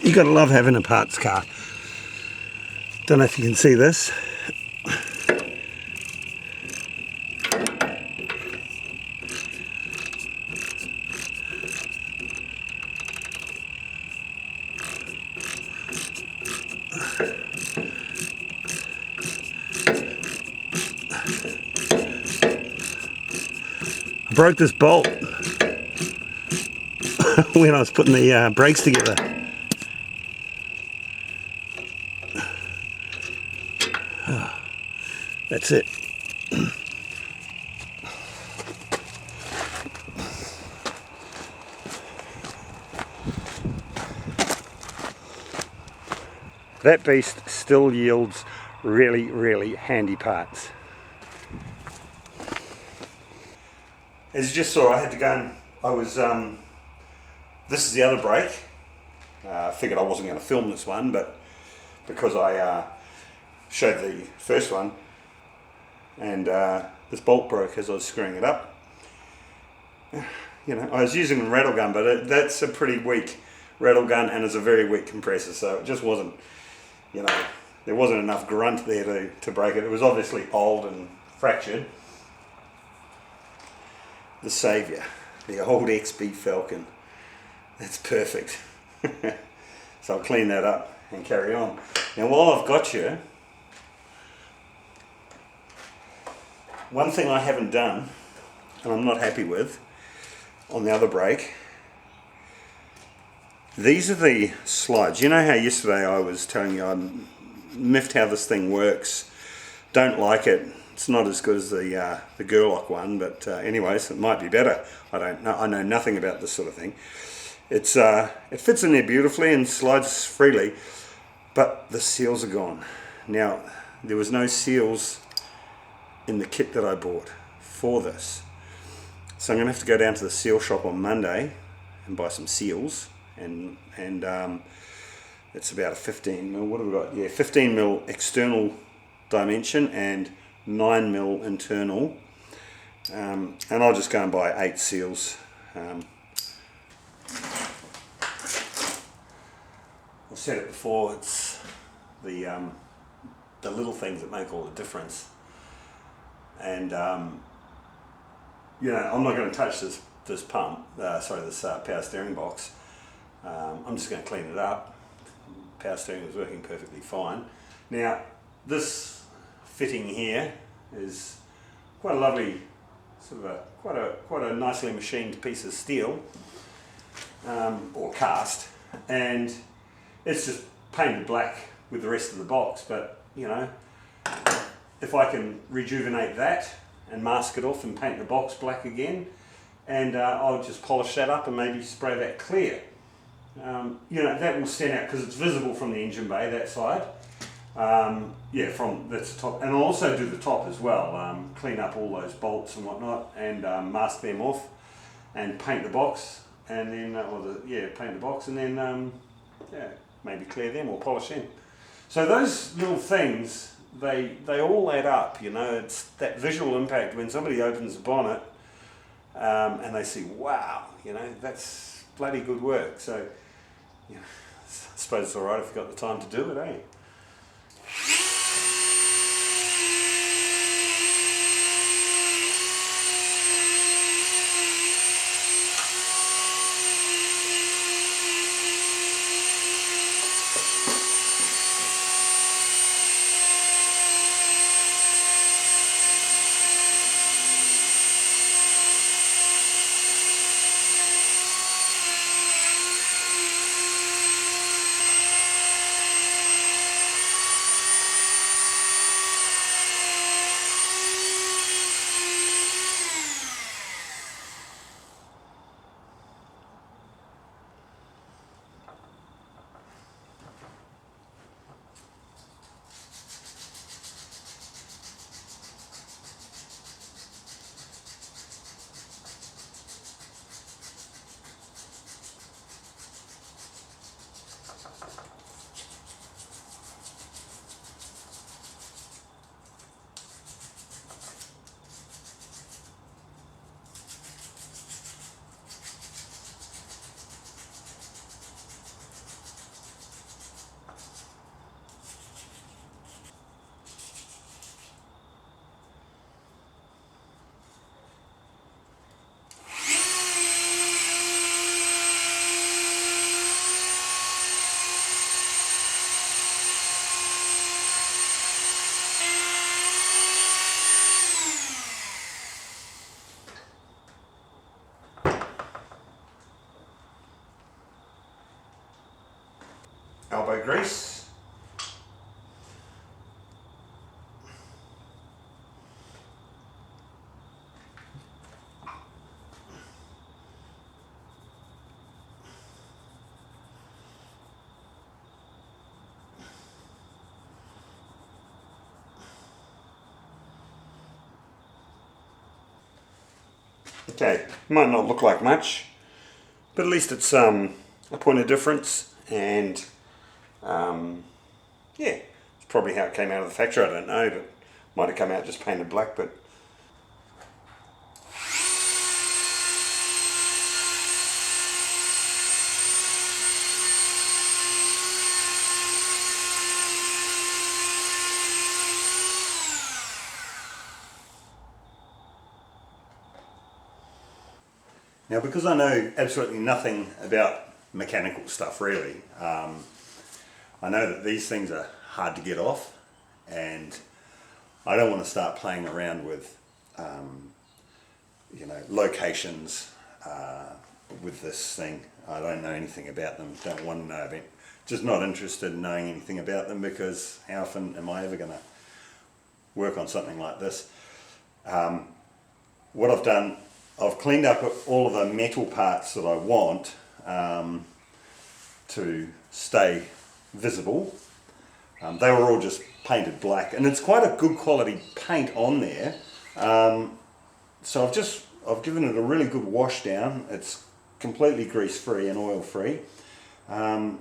You gotta love having a parts car. Don't know if you can see this. I broke this bolt when I was putting the brakes together. That's it. That beast still yields really, really handy parts. As you just saw, I had to go and this is the other brake. I figured I wasn't going to film this one, but because I showed the first one, and this bolt broke as I was screwing it up. You know, I was using a rattle gun, but that's a pretty weak rattle gun, and it's a very weak compressor, so it just wasn't, you know, there wasn't enough grunt there to break it. It was obviously old and fractured. The Saviour, the old XB Falcon. That's perfect. So I'll clean that up and carry on. Now while I've got you, one thing I haven't done, and I'm not happy with, on the other brake, these are the slides. You know how yesterday I was telling you I miffed how this thing works, don't like it. It's not as good as the Gerlock one, but anyways, it might be better. I don't know. I know nothing about this sort of thing. It fits in there beautifully and slides freely, but the seals are gone. Now, there was no seals in the kit that I bought for this, so I'm going to have to go down to the seal shop on Monday and buy some seals, and it's about a 15 mil. What have we got? Yeah, 15 mil external dimension and 9 mil internal, and I'll just go and buy 8 seals. I've said it before, it's the little things that make all the difference, and you know, I'm not going to touch this pump, this power steering box. I'm just going to clean it up. Power steering was working perfectly fine. Now this fitting here is quite a lovely, sort of quite a nicely machined piece of steel, or cast, and it's just painted black with the rest of the box. But you know, if I can rejuvenate that and mask it off and paint the box black again, and I'll just polish that up and maybe spray that clear. You know, that will stand out because it's visible from the engine bay, that side. Yeah, that's the top, and I'll also do the top as well. Clean up all those bolts and whatnot, and mask them off, and paint the box, and then paint the box, and then maybe clear them or polish them. So those little things, they all add up. You know, it's that visual impact when somebody opens the bonnet, and they see, wow, you know, that's bloody good work. So, you know, I suppose it's all right if you've got the time to do it, eh? elbow grease. Okay, might not look like much, but at least it's a point of difference, and yeah, it's probably how it came out of the factory. I don't know, but might have come out just painted black. But now, because I know absolutely nothing about mechanical stuff really, I know that these things are hard to get off, and I don't want to start playing around with, locations with this thing. I don't know anything about them, don't want to know about, just not interested in knowing anything about them, because how often am I ever going to work on something like this? What I've done, I've cleaned up all of the metal parts that I want to stay visible. They were all just painted black, and it's quite a good quality paint on there. So I've given it a really good wash down. It's completely grease free and oil free, and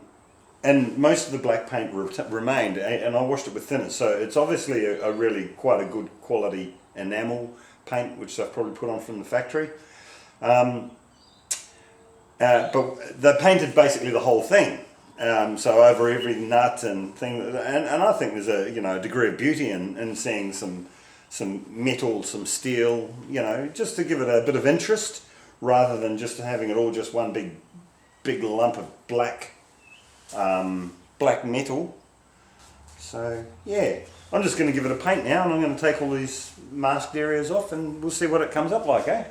most of the black paint remained, and I washed it with thinner. So it's obviously a really quite a good quality enamel paint, which I've probably put on from the factory. But they painted basically the whole thing. So over every nut and thing, and I think there's a degree of beauty in seeing some metal, some steel, just to give it a bit of interest, rather than just having it all just one big lump of black metal. So yeah, I'm just going to give it a paint now, and I'm going to take all these masked areas off, and we'll see what it comes up like, eh?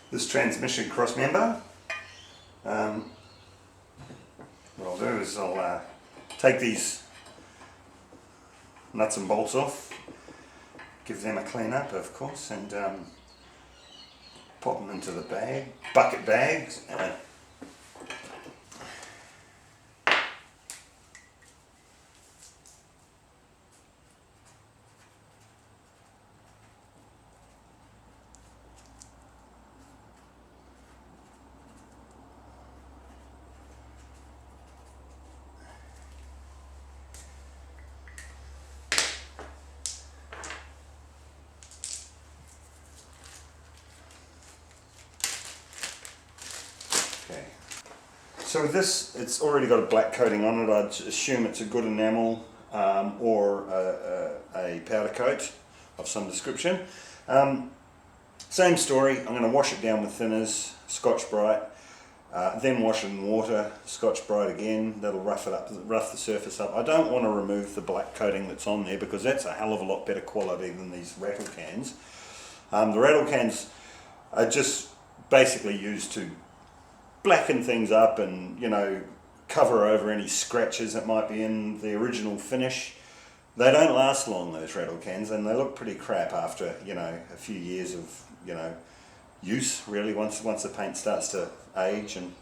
This transmission cross member, what I'll do is I'll take these nuts and bolts off, give them a clean up of course, and pop them into the bucket bags. So with this, it's already got a black coating on it. I'd assume it's a good enamel or a powder coat of some description. Same story, I'm going to wash it down with thinners, Scotch-Brite, then wash it in water, Scotch-Brite again. That'll rough the surface up. I don't want to remove the black coating that's on there, because that's a hell of a lot better quality than these rattle cans. The rattle cans are just basically used to blacken things up and cover over any scratches that might be in the original finish. They don't last long, those rattle cans, and they look pretty crap after a few years of use, really, once the paint starts to age. And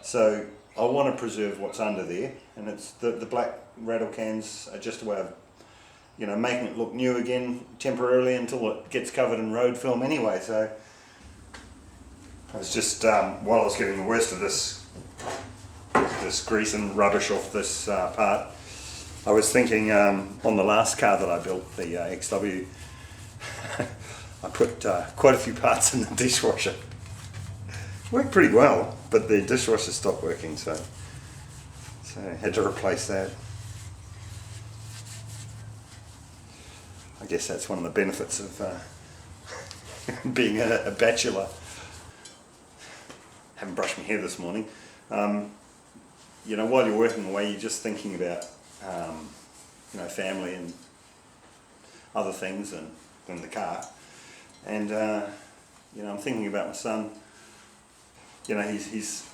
so I want to preserve what's under there, and it's the black rattle cans are just a way of making it look new again temporarily until it gets covered in road film anyway. So I was just, while I was getting the worst of this grease and rubbish off this part, I was thinking on the last car that I built, the XW, I put quite a few parts in the dishwasher. Worked pretty well, but the dishwasher stopped working, so I had to replace that. I guess that's one of the benefits of being a bachelor. Haven't brushed my hair this morning. You know, while you're working away, you're just thinking about you know, family and other things and in the car. And you know, I'm thinking about my son. You know, he's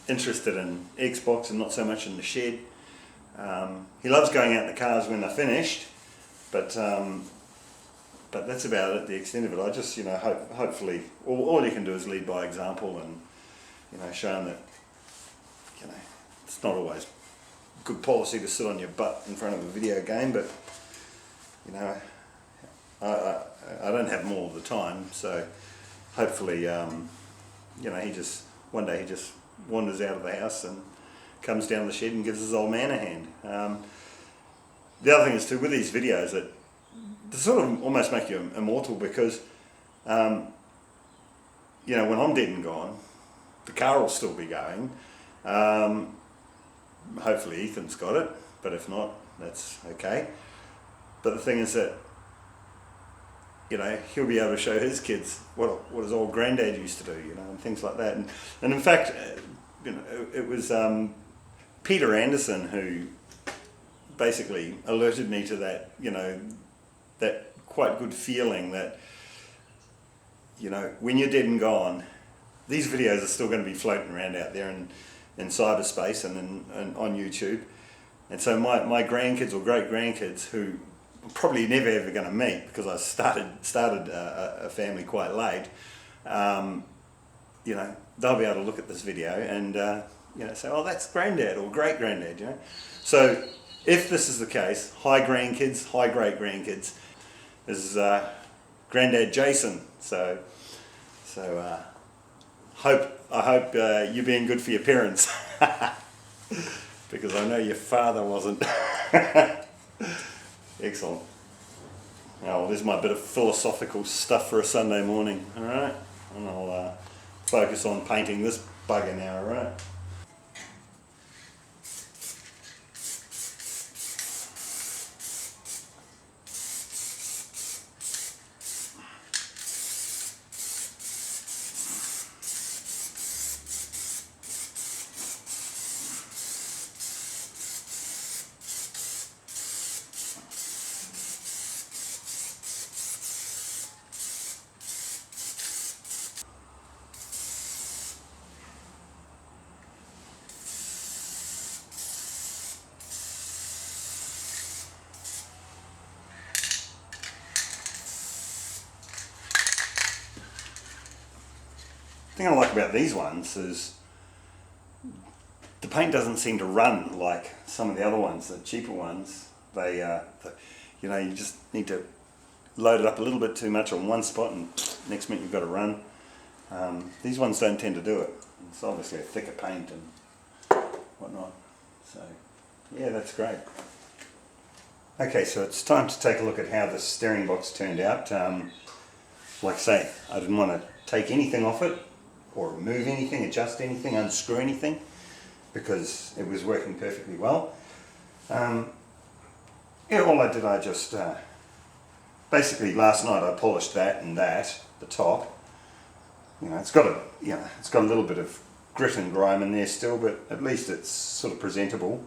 interested in Xbox and not so much in the shed. He loves going out in the cars when they're finished, but that's about it, the extent of it. I just, you know, hopefully, all you can do is lead by example and, you know, show him that, you know, it's not always good policy to sit on your butt in front of a video game, but, you know, I don't have them all the time, so hopefully, you know, one day he just wanders out of the house and comes down the shed and gives his old man a hand. The other thing is too, with these videos, that they sort of almost make you immortal, because you know, when I'm dead and gone, the car will still be going. Hopefully Ethan's got it, but if not, that's okay. But the thing is that, you know, he'll be able to show his kids what his old granddad used to do, you know, and things like that. And in fact, you know, it was Peter Anderson who basically alerted me to that, you know, that quite good feeling that, you know, when you're dead and gone, these videos are still going to be floating around out there in cyberspace and on YouTube. And so my grandkids or great grandkids, who I'm probably never ever going to meet because I started a family quite late, you know, they'll be able to look at this video and you know, say, oh, that's granddad or great granddad, you know. So if this is the case, hi grandkids, hi great grandkids, this is Granddad Jason. So I hope you're being good for your parents, because I know your father wasn't. Excellent. Oh, well, there's my bit of philosophical stuff for a Sunday morning. All right, and I'll focus on painting this bugger now. All right. The thing I like about these ones is the paint doesn't seem to run like some of the other ones, the cheaper ones. They, you know, you just need to load it up a little bit too much on one spot and next minute you've got to run. These ones don't tend to do it. It's obviously a thicker paint and whatnot. So, yeah, that's great. Okay, so it's time to take a look at how the steering box turned out. Like I say, I didn't want to take anything off it, or remove anything, adjust anything, unscrew anything, because it was working perfectly well. Yeah, all I did, I just basically last night I polished that and that, the top. You know, it's got a little bit of grit and grime in there still, but at least it's sort of presentable.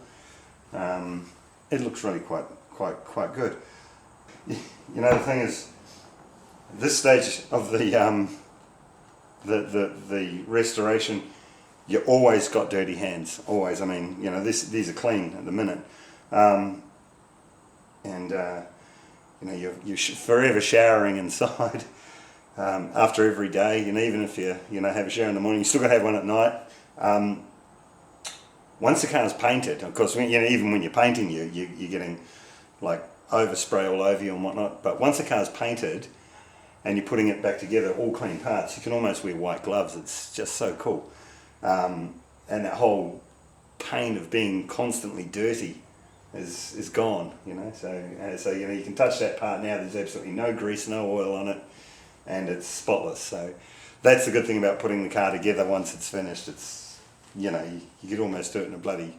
It looks really quite good. You know, the thing is, this stage of the restoration, you always got dirty hands, always. I mean, you know, these are clean at the minute, and you know, you're forever showering inside after every day. You know, even if you know, have a shower in the morning, you still got to have one at night. Once the car's painted, of course, you know, even when you're painting, you're getting like overspray all over you and whatnot. But once the car's painted and you're putting it back together, all clean parts, you can almost wear white gloves. It's just so cool. And that whole pain of being constantly dirty, is gone, you know. So you know, you can touch that part now. There's absolutely no grease, no oil on it, and it's spotless. So that's the good thing about putting the car together. Once it's finished, it's, you know, you could almost do it in a bloody,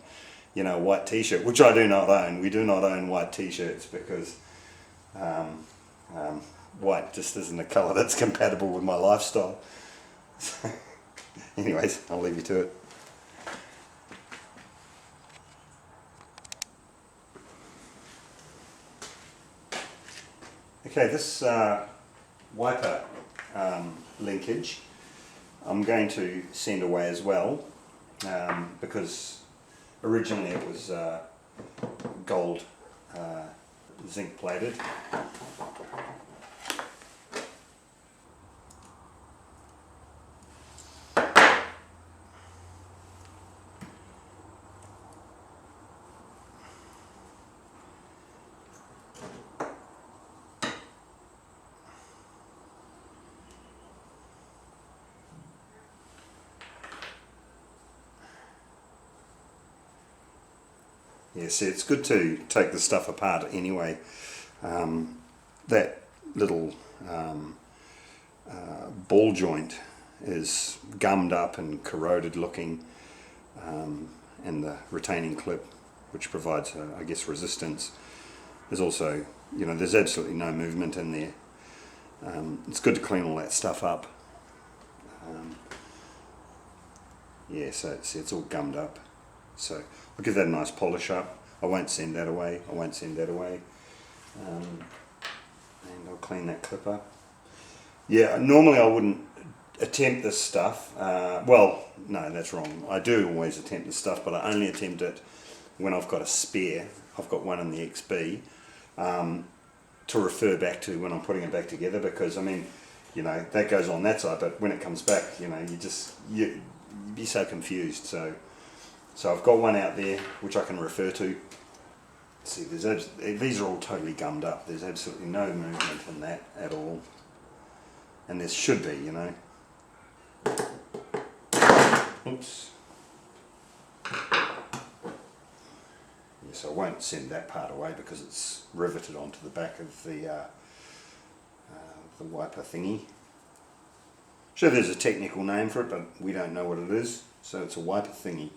you know, white t-shirt, which I do not own. We do not own white t-shirts because white just isn't a colour that's compatible with my lifestyle. So, anyways, I'll leave you to it. Okay, this wiper linkage I'm going to send away as well, because originally it was gold zinc plated. Yeah, see, it's good to take the stuff apart anyway. That little ball joint is gummed up and corroded looking, and the retaining clip, which provides, I guess, resistance, is also, you know, there's absolutely no movement in there. It's good to clean all that stuff up. Yeah, so see, it's all gummed up. So I'll give that a nice polish up. I won't send that away. And I'll clean that clip up. Yeah, normally I wouldn't attempt this stuff. Well, no, that's wrong. I do always attempt this stuff, but I only attempt it when I've got a spare. I've got one in the XB to refer back to when I'm putting it back together, because I mean, you know, that goes on that side, but when it comes back, you know, you'd be so confused. So I've got one out there which I can refer to. See, these are all totally gummed up. There's absolutely no movement in that at all. And there should be, you know. Oops. Yes, I won't send that part away because it's riveted onto the back of the wiper thingy. Sure, there's a technical name for it, but we don't know what it is. So it's a wiper thingy.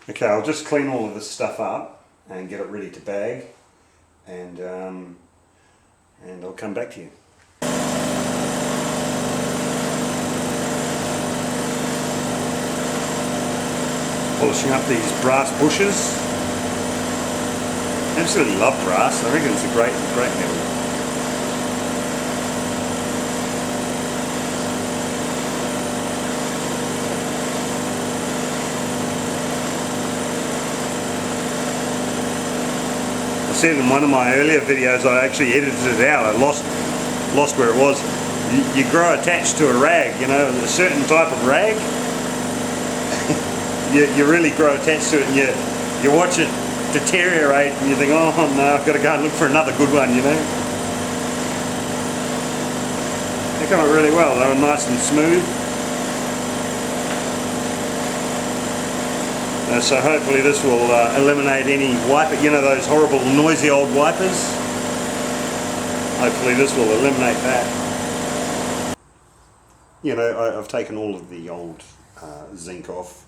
Okay, I'll just clean all of this stuff up and get it ready to bag, and I'll come back to you. Polishing up these brass bushes. Absolutely love brass. I reckon it's a great metal. I said in one of my earlier videos, I actually edited it out. I lost where it was. You grow attached to a rag, you know, a certain type of rag. you really grow attached to it, and you watch it deteriorate, and you think, oh no, I've got to go and look for another good one, you know. They come out really well. They were nice and smooth. So hopefully this will eliminate any wiper, you know, those horrible noisy old wipers. Hopefully this will eliminate that. You know, I've taken all of the old zinc off.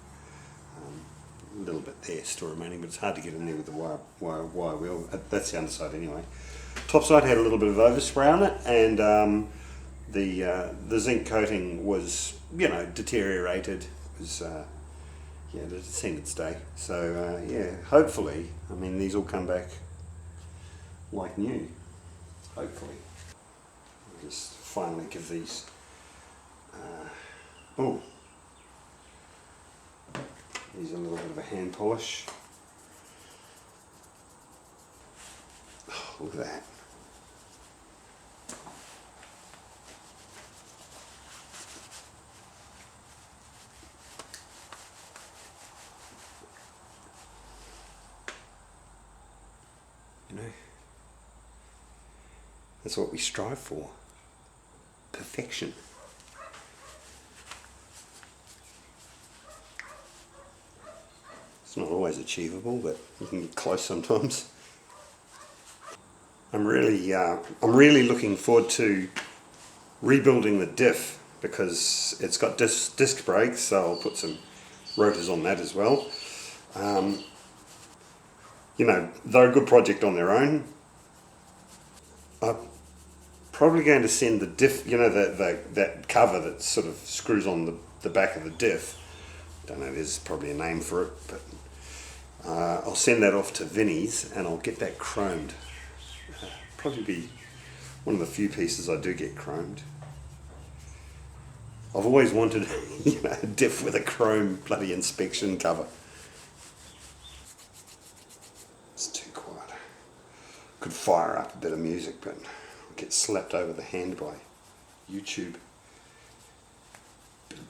A little bit there still remaining, but it's hard to get in there with the wire wheel. That's the underside anyway. Top side had a little bit of overspray on it, and the zinc coating was, you know, deteriorated. It was yeah, it's seen its day. So yeah, hopefully, I mean, these will come back like new. Hopefully. I'll just finally give these. Oh, these a little bit of a hand polish. Oh, look at that. That's what we strive for. Perfection. It's not always achievable, but you can get close sometimes. I'm really looking forward to rebuilding the diff, because it's got disc brakes, so I'll put some rotors on that as well. They're a good project on their own. I'm probably going to send the diff, that cover that sort of screws on the back of the diff. Don't know, there's probably a name for it, but I'll send that off to Vinnie's and I'll get that chromed. Probably be one of the few pieces I do get chromed. I've always wanted, a diff with a chrome bloody inspection cover. It's too quiet. Could fire up a bit of music, but I'll get slapped over the hand by YouTube.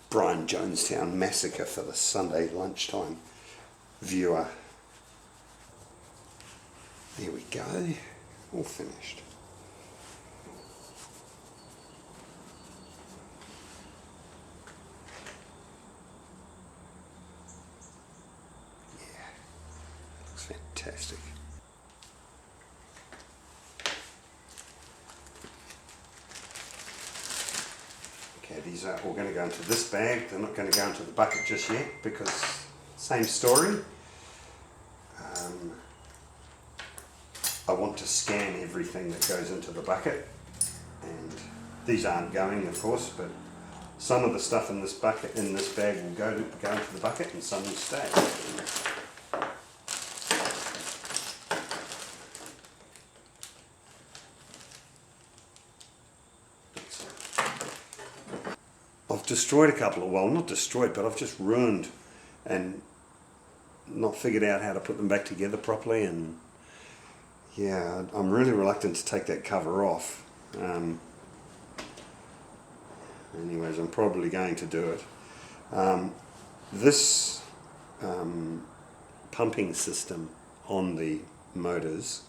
Brian Jonestown Massacre for the Sunday lunchtime viewer. There we go. All finished. Fantastic. Okay, these are all going to go into this bag. They're not going to go into the bucket just yet, because same story. I want to scan everything that goes into the bucket, and these aren't going, of course, but some of the stuff in this bucket, in this bag, will go into the bucket, and some will stay. I've destroyed a couple of, well, not destroyed, but I've just ruined and not figured out how to put them back together properly, and yeah, I'm really reluctant to take that cover off. Anyways, I'm probably going to do it. This pumping system on the motors,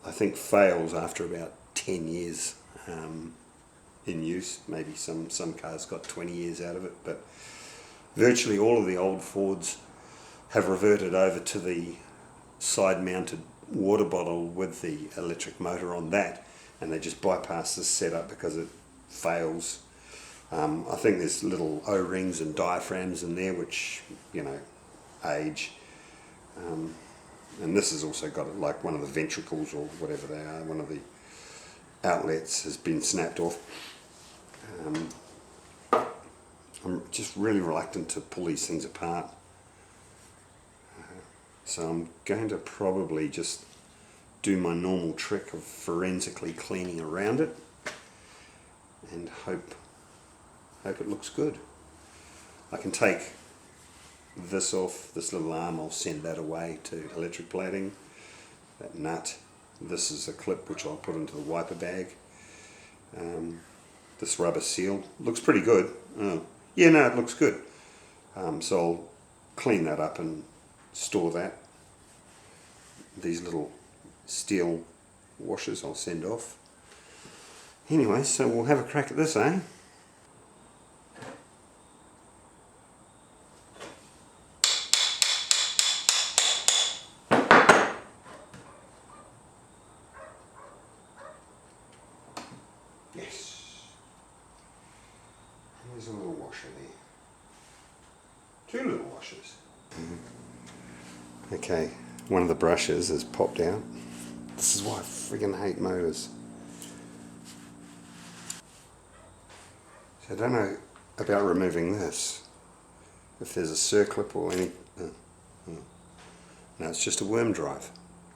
I think, fails after about 10 years in use. Maybe some cars got 20 years out of it, but virtually all of the old Fords have reverted over to the side-mounted water bottle with the electric motor on that, and they just bypass this setup because it fails. I think there's little O-rings and diaphragms in there which, age. And this has also got, like, one of the ventricles or whatever they are, one of the outlets has been snapped off. I'm just really reluctant to pull these things apart. So I'm going to probably just do my normal trick of forensically cleaning around it and hope it looks good. I can take this off, this little arm, I'll send that away to electric plating. That nut, this is a clip which I'll put into the wiper bag. This rubber seal looks pretty good. Yeah, no, it looks good. So I'll clean that up and store that. These little steel washers I'll send off. Anyway, so we'll have a crack at this, eh? Yes. There's a little washer there. 2 little washers. Okay, one of the brushes has popped out. This is why I friggin' hate motors. So I don't know about removing this. If there's a circlip or any... No, it's just a worm drive.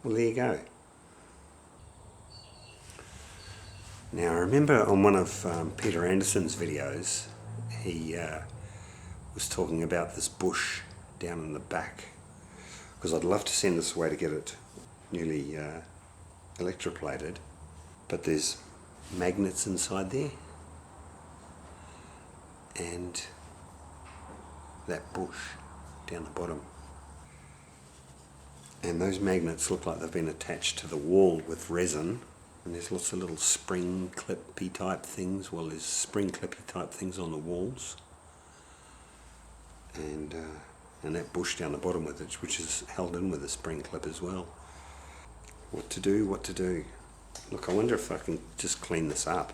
Well, there you go. Now, I remember on one of Peter Anderson's videos, he was talking about this bush down in the back, because I'd love to send this away to get it newly electroplated, but there's magnets inside there, and that bush down the bottom, and those magnets look like they've been attached to the wall with resin, And there's lots of little spring clippy type things. Well, there's spring clippy type things on the walls. And that bush down the bottom with it, which is held in with a spring clip as well. What to do, what to do. Look, I wonder if I can just clean this up.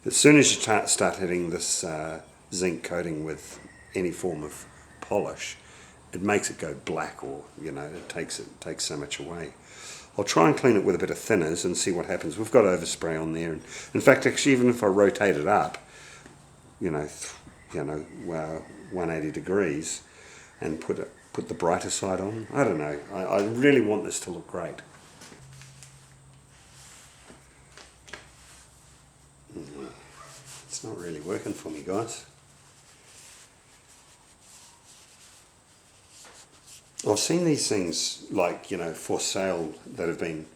As soon as you start hitting this zinc coating with any form of polish, it makes it go black, or it takes so much away. I'll try and clean it with a bit of thinners and see what happens. We've got overspray on there, and in fact, actually, even if I rotate it up, 180 degrees, and put the brighter side on, I don't know. I really want this to look great. It's not really working for me, guys. I've seen these things for sale that have been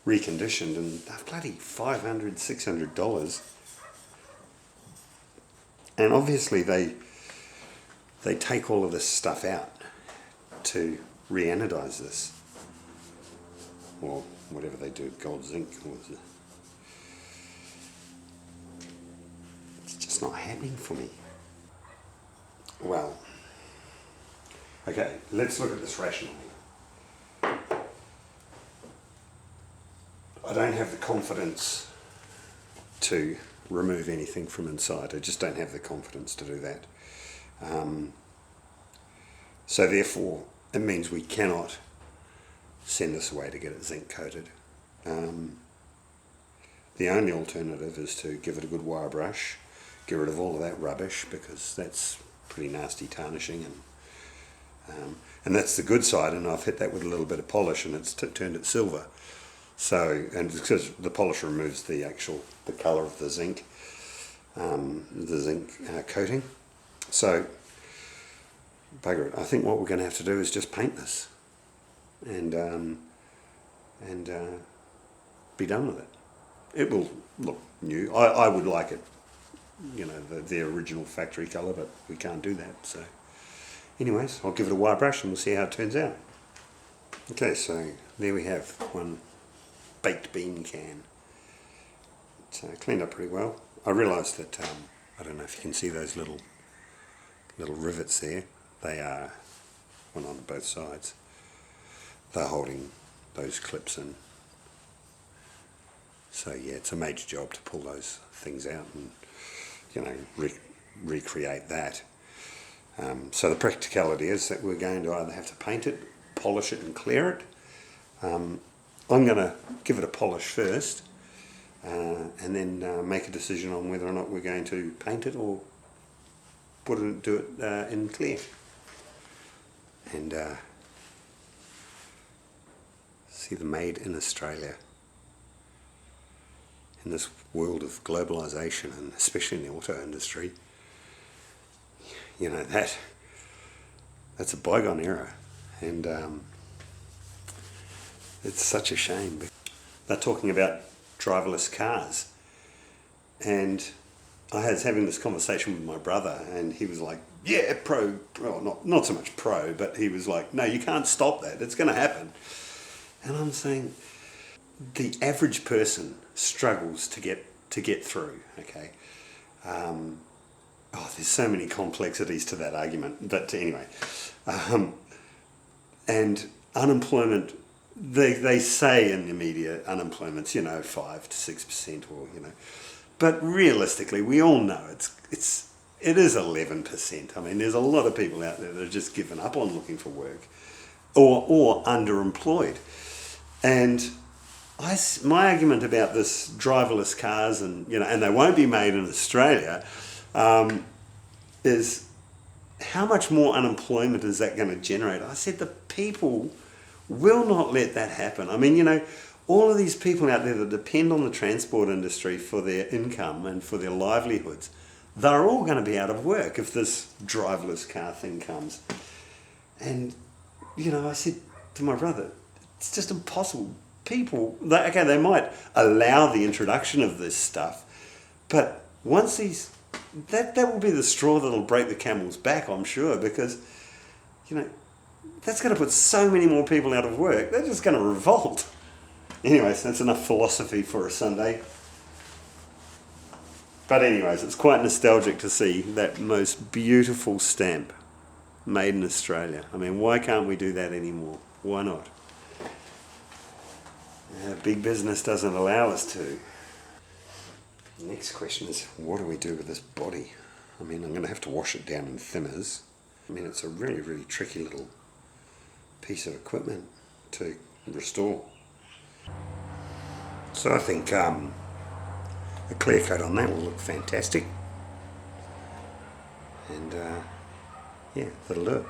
reconditioned, and they're bloody $500, $600. And obviously they take all of this stuff out to re-anodize this, or whatever they do, gold zinc. It's just not happening for me. Well, okay, let's look at this rationally. I don't have the confidence to remove anything from inside. I just don't have the confidence to do that. So therefore, it means we cannot send this away to get it zinc coated. The only alternative is to give it a good wire brush, get rid of all of that rubbish, because that's pretty nasty tarnishing, and that's the good side, and I've hit that with a little bit of polish and it's turned it silver. So, and it's because the polish removes the colour of the zinc coating. So, bugger it. I think what we're going to have to do is just paint this and be done with it. It will look new. I would like it, the original factory colour, but we can't do that. So, anyways, I'll give it a wire brush and we'll see how it turns out. Okay, so there we have one baked bean can. It's cleaned up pretty well. I realised that, I don't know if you can see those little rivets there. They are, one on both sides. They're holding those clips in. So yeah, it's a major job to pull those things out and, recreate that. So the practicality is that we're going to either have to paint it, polish it and clear it. I'm going to give it a polish first, and then make a decision on whether or not we're going to paint it or do it in clear. And see the made in Australia. In this world of globalisation, and especially in the auto industry, that's a bygone era, and it's such a shame. They're talking about driverless cars, and I was having this conversation with my brother, and he was like, yeah, not so much pro, but he was like, no, you can't stop that, it's going to happen. And I'm saying, the average person struggles to get through, okay? There's so many complexities to that argument, but anyway. And unemployment, they say in the media, unemployment's, 5 to 6%, or, but realistically, we all know it is 11%. I mean, there's a lot of people out there that have just given up on looking for work, or underemployed. And my argument about this driverless cars, and they won't be made in Australia, is how much more unemployment is that going to generate? I said the people will not let that happen. I mean, all of these people out there that depend on the transport industry for their income and for their livelihoods, they're all going to be out of work if this driverless car thing comes. And, I said to my brother, it's just impossible. People, they might allow the introduction of this stuff, but once that will be the straw that'll break the camel's back, I'm sure, because, that's going to put so many more people out of work. They're just going to revolt. Anyways, that's enough philosophy for a Sunday. But anyways, it's quite nostalgic to see that most beautiful stamp made in Australia. I mean, why can't we do that anymore? Why not? Big business doesn't allow us to. The next question is, what do we do with this body? I mean, I'm going to have to wash it down in thinners. I mean, it's a really, really tricky little piece of equipment to restore. So I think a clear coat on that will look fantastic. And yeah, that'll do it.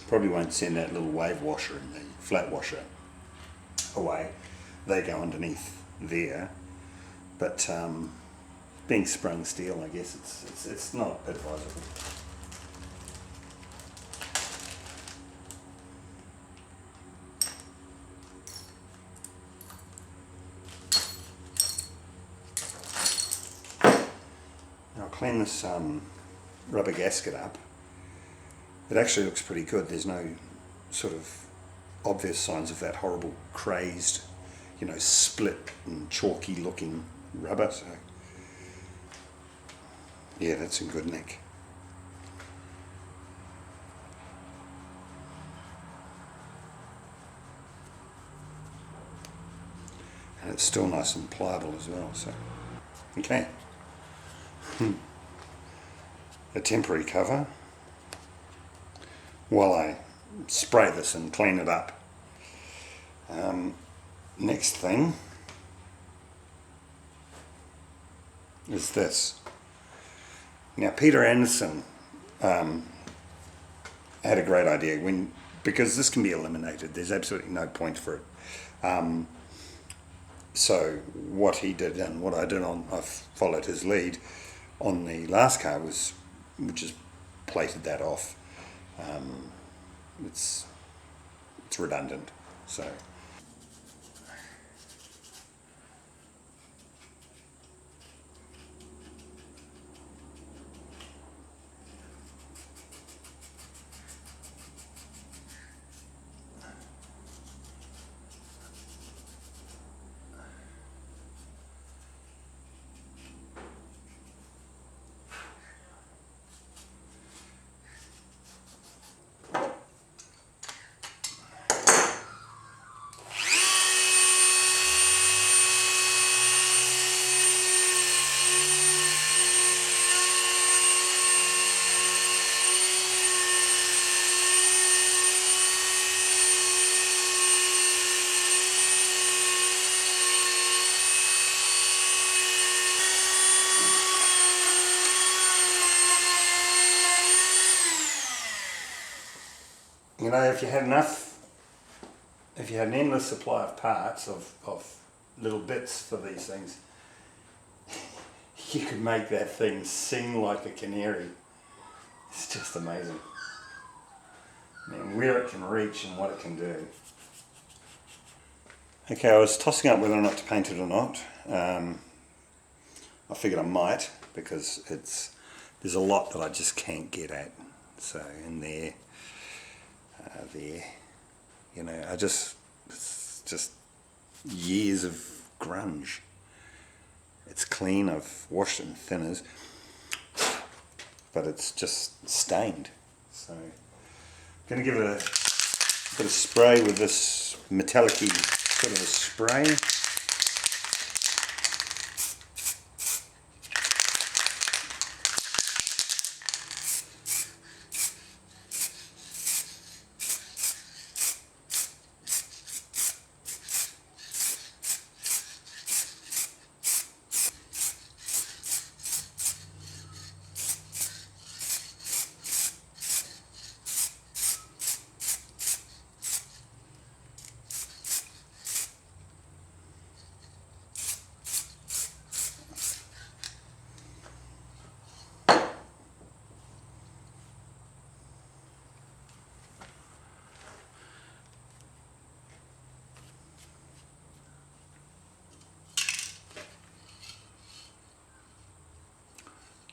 Probably won't send that little wave washer and the flat washer away. They go underneath there, but being sprung steel, I guess it's not advisable. Now I'll clean this rubber gasket up. It actually looks pretty good. There's no sort of obvious signs of that horrible crazed, split and chalky looking rubber. So yeah, that's in good nick. And it's still nice and pliable as well. So okay. A temporary cover while I spray this and clean it up. Next thing is this. Now Peter Anderson had a great idea because this can be eliminated. There's absolutely no point for it. So what he did and what I did I followed his lead on the last car was we just plated that off. It's redundant, so. If you had an endless supply of parts, of little bits for these things, you could make that thing sing like a canary. It's just amazing. I mean, where it can reach and what it can do. Okay, I was tossing up whether or not to paint it or not. I figured I might, because there's a lot that I just can't get at. So in there, it's just years of grunge. It's clean, I've washed it in thinners, but it's just stained. So I'm going to give it a bit of spray with this metallic-y sort of a spray.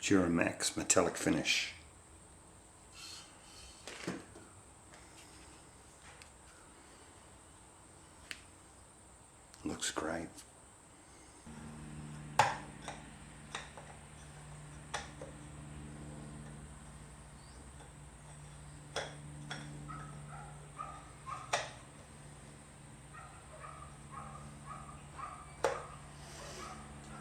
Duramax metallic finish. Looks great.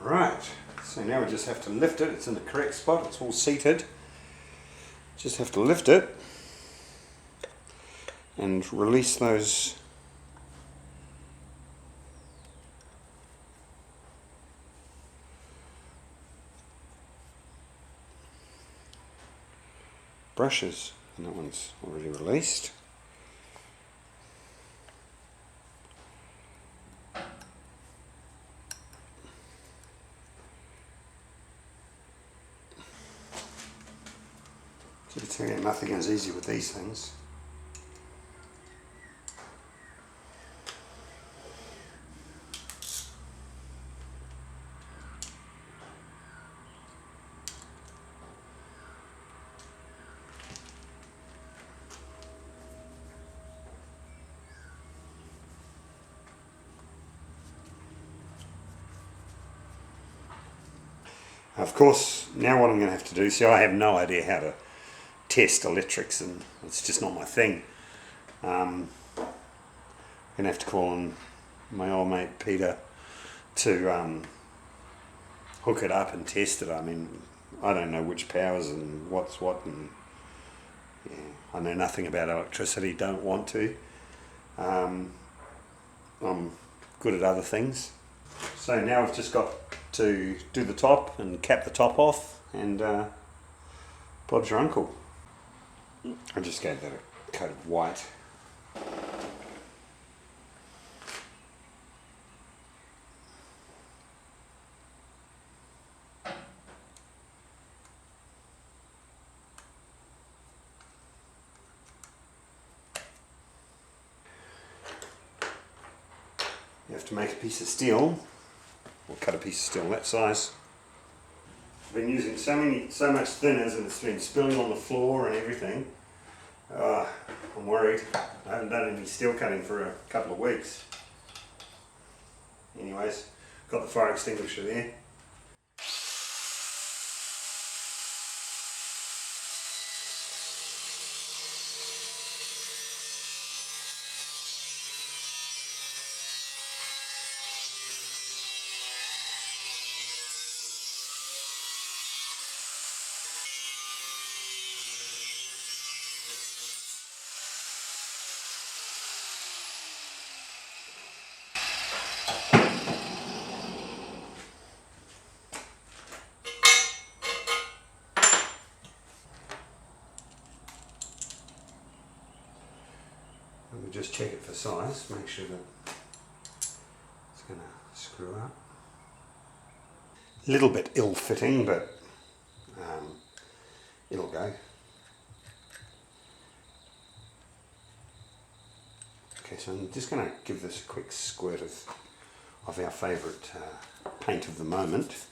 Right, so now we just have to lift it. It's in the correct spot, it's all seated. Just have to lift it and release those brushes, and that one's already released. So to tell you, nothing is easy with these things. Of course, now what I'm going to have to do, see, I have no idea how to test electrics, and it's just not my thing. I'm going to have to call on my old mate Peter to hook it up and test it. I mean, I don't know which powers and what's what, and yeah, I know nothing about electricity, don't want to. I'm good at other things. So now I've just got to do the top and cap the top off, and Bob's your uncle. I just gave that a coat of white. You have to make a piece of steel, or cut a piece of steel that size. I've been using so much thinners, and it's been spilling on the floor and everything. I'm worried. I haven't done any steel cutting for a couple of weeks. Anyways, got the fire extinguisher there. We'll just check it for size, make sure that it's going to screw up. A little bit ill-fitting, but it'll go. Okay, so I'm just going to give this a quick squirt of our favourite paint of the moment.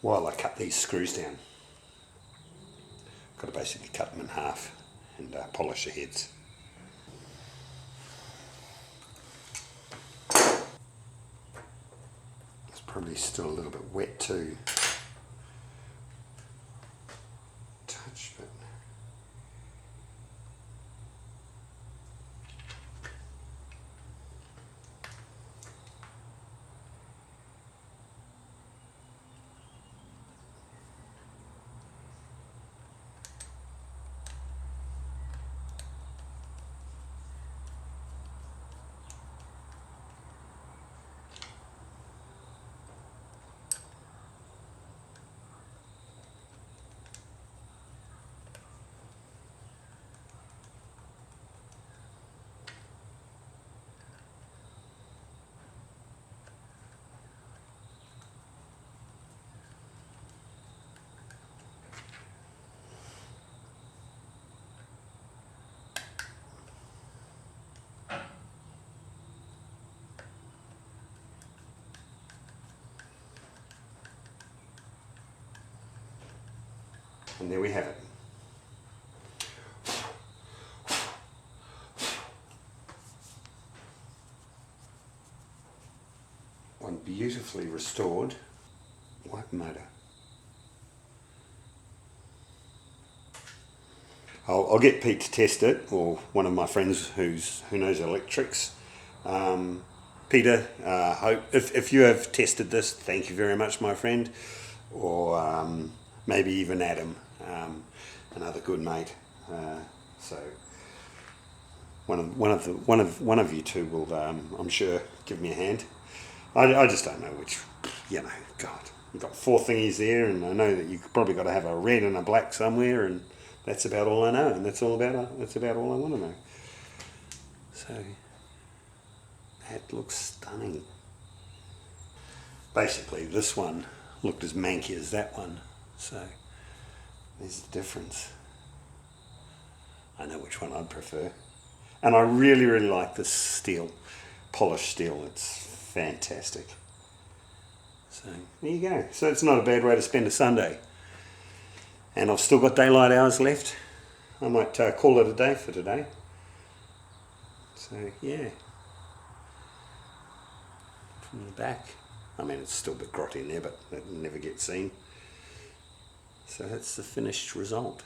While I cut these screws down, I've got to basically cut them in half and polish the heads. It's probably still a little bit wet to touch, but And there we have it. One beautifully restored white motor. I'll get Pete to test it, or one of my friends who knows electrics. Peter, if you have tested this, thank you very much, my friend. Or maybe even Adam, another good mate. So one of you two will, I'm sure, give me a hand. I just don't know which. God, you've got 4 thingies there, and I know that you've probably got to have a red and a black somewhere, and that's about all I know, and that's about all I want to know. So that looks stunning. Basically, this one looked as manky as that one, so there's the difference. I know which one I'd prefer, and I really, really like this steel, polished steel. It's fantastic. So there you go. So it's not a bad way to spend a Sunday. And I've still got daylight hours left. I might call it a day for today. So yeah. From the back. I mean, it's still a bit grotty in there, but that never gets seen. So that's the finished result.